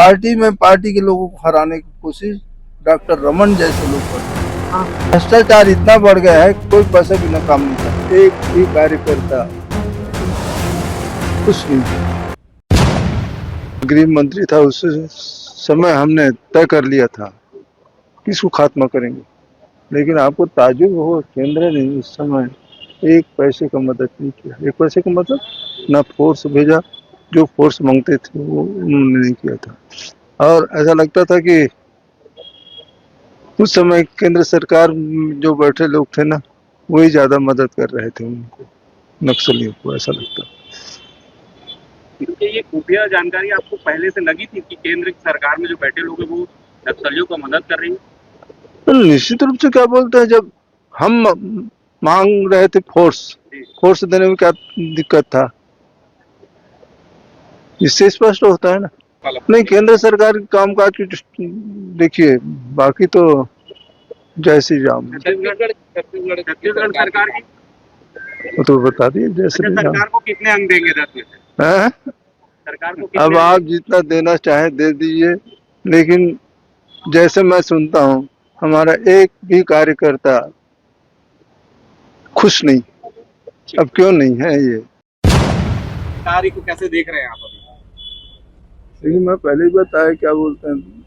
Party में party के लोगों को हराने की कोशिश डॉक्टर रमन जैसे लोग करते हैं। भ्रष्टाचार इतना बढ़ गया है, कोई पैसे बिना काम नहीं करता। एक भी कार्यकर्ता कुछ नहीं। गृह मंत्री था, उस समय हमने तय कर लिया था किसको खात्मा करेंगे, लेकिन आपको ताजुब हो, केंद्र ने उस समय एक पैसे का मदद नहीं किया। एक पैसे का मतलब ना फोर्स भेजा, जो फोर्स मांगते थे वो उन्होंने नहीं किया था। और ऐसा लगता था कि उस समय केंद्र सरकार जो बैठे लोग थे ना, वही ज्यादा मदद कर रहे थे उनको, नक्सलियों को, ऐसा लगता। क्योंकि ये खुफिया जानकारी आपको पहले से लगी थी कि केंद्र की सरकार में जो बैठे लोग हैं वो नक्सलियों को मदद कर रही है? तो निश्चित रूप से क्या बोलते हैं, जब हम मांग रहे थे फोर्स देने में क्या दिक्कत था, इससे स्पष्ट होता है ना। नहीं, केंद्र सरकार के काम काज की देखिए, बाकी तो जय श्री राम। छत्तीसगढ़ सरकार की वो तो बता दिए, जय श्री राम। सरकार को कितने अंक देंगे 10 में से? हैं? सरकार को अब आप जितना देना चाहे दे दीजिए, लेकिन जैसे मैं सुनता हूँ, हमारा एक भी कार्यकर्ता खुश नहीं। अब क्यों नहीं है ये? कार्य को कैसे देख रहे हैं आप अभी? लेकिन मैं पहले ही बताया, क्या बोलते हैं,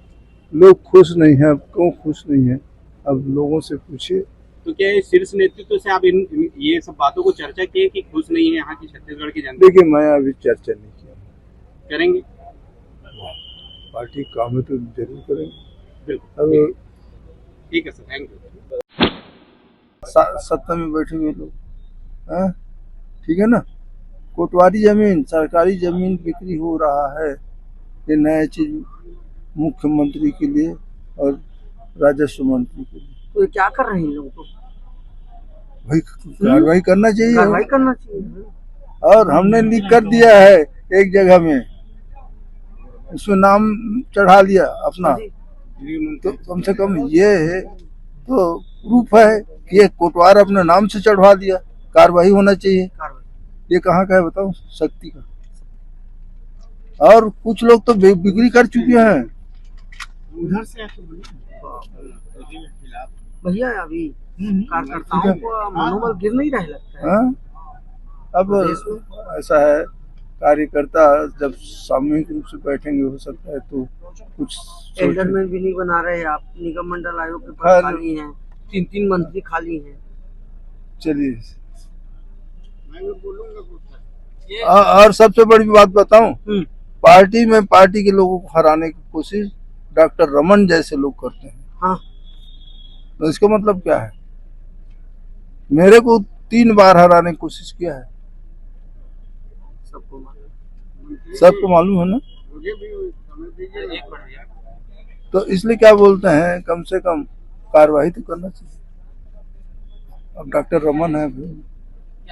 लोग खुश नहीं है। अब क्यों खुश नहीं है, अब लोगों से पूछिए। तो क्या ये शीर्ष नेतृत्व से आप ये सब बातों को चर्चा किए कि खुश नहीं है यहाँ की छत्तीसगढ़ की जनता? देखिए, मैं अभी चर्चा नहीं किया। करेंगे, पार्टी काम है तो जरूर करेंगे। बिल्कुल, ठीक है सर, थैंक यू। सत्ता में बैठे हुए लोग, हाँ, ठीक है ना। कोटवारी जमीन, सरकारी जमीन बिक्री हो रहा है, ये नया चीज मुख्यमंत्री के लिए और राजस्व मंत्री के लिए। तो क्या कर रहे हैं लोगों को? भाई कार्रवाई करना चाहिए, कार्रवाई करना चाहिए। और हमने लिख कर दिया है एक जगह में, उसमें नाम चढ़ा लिया अपना, तो कम से कम ये है तो प्रूफ है कि ये कोटवार अपने नाम से चढ़वा दिया, कार्रवाई होना चाहिए। ये कहाँ का है बताओ? शक्ति का। और कुछ लोग तो बिक्री कर चुके हैं उधर से भैया। अभी कार्यकर्ताओं को मनोबल गिर नहीं रहा लगता है। अब ऐसा है, कार्यकर्ता जब सामूहिक रूप से बैठेंगे, हो सकता है तो कुछ एल्डरमैन भी नहीं बना रहे आप, निगम मंडल आयोग के पद खाली हैं, 3 मंत्री खाली हैं। चलिए, और सबसे बड़ी बात बताऊं, पार्टी में पार्टी के लोगों को हराने की कोशिश डॉक्टर रमन जैसे लोग करते हैं। हाँ, तो इसका मतलब क्या है? मेरे को 3 बार हराने की कोशिश किया है, सबको मालूम है ना। तो इसलिए क्या बोलते हैं, कम से कम कार्रवाई तो करना चाहिए। अब डॉक्टर रमन है,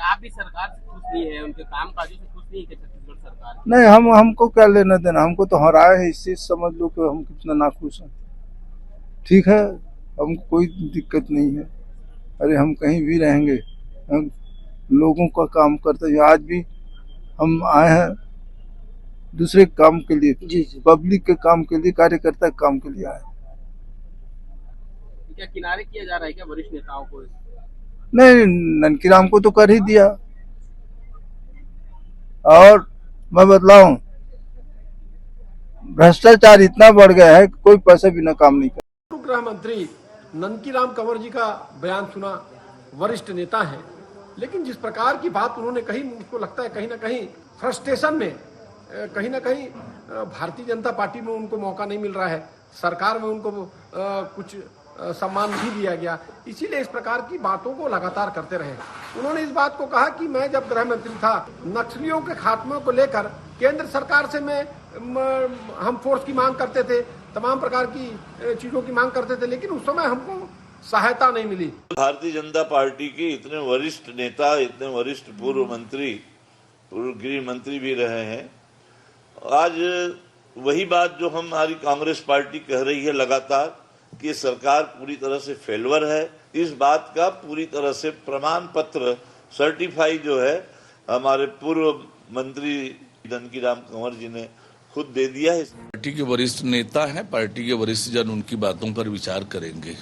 आप भी सरकार से खुश नहीं है, उनके काम काजों से खुश नहीं है छत्तीसगढ़ सरकार? नहीं, हमको क्या लेना देना, हमको तो हराए है, इससे समझ लो कि हम कितना नाखुश हैं। ठीक है, हमको कोई दिक्कत नहीं है। अरे हम कहीं भी रहेंगे, हम लोगों का काम करते हैं। आज भी हम आए हैं दूसरे काम के लिए, जी। पब्लिक के काम के लिए, कार्यकर्ता के काम के लिए आए। क्या किनारे किया जा रहा है क्या वरिष्ठ नेताओं को? नहीं, ननकीराम को तो कर ही दिया। और मैं बतलाऊं, भ्रष्टाचार इतना बढ़ गया है कि कोई पैसे बिना काम नहीं कर। गृह मंत्री ननकीराम कंवर जी का बयान सुना, वरिष्ठ नेता हैं, लेकिन जिस प्रकार की बात उन्होंने कही, मुझको लगता है कहीं ना कहीं फ्रस्ट्रेशन में, कहीं ना कहीं भारतीय जनता पार्टी में उनको मौका नहीं मिल रहा है, सरकार में उनको कुछ सम्मान नहीं दिया गया, इसीलिए इस प्रकार की बातों को लगातार करते रहे। उन्होंने इस बात को कहा कि मैं जब गृह मंत्री था, नक्सलियों के खात्मे को लेकर केंद्र सरकार से हम फोर्स की मांग करते थे, तमाम प्रकार की चीजों की मांग करते थे, लेकिन उस समय हमको सहायता नहीं मिली। भारतीय जनता पार्टी के इतने वरिष्ठ नेता, इतने वरिष्ठ पूर्व मंत्री, पूर्व गृह मंत्री भी रहे हैं, आज वही बात जो हमारी कांग्रेस पार्टी कह रही है लगातार कि सरकार पूरी तरह से फेलवर है, इस बात का पूरी तरह से प्रमाण पत्र, सर्टिफाई जो है हमारे पूर्व मंत्री ननकीराम कंवर जी ने खुद दे दिया है। पार्टी के वरिष्ठ नेता हैं, पार्टी के वरिष्ठ जन उनकी बातों पर विचार करेंगे।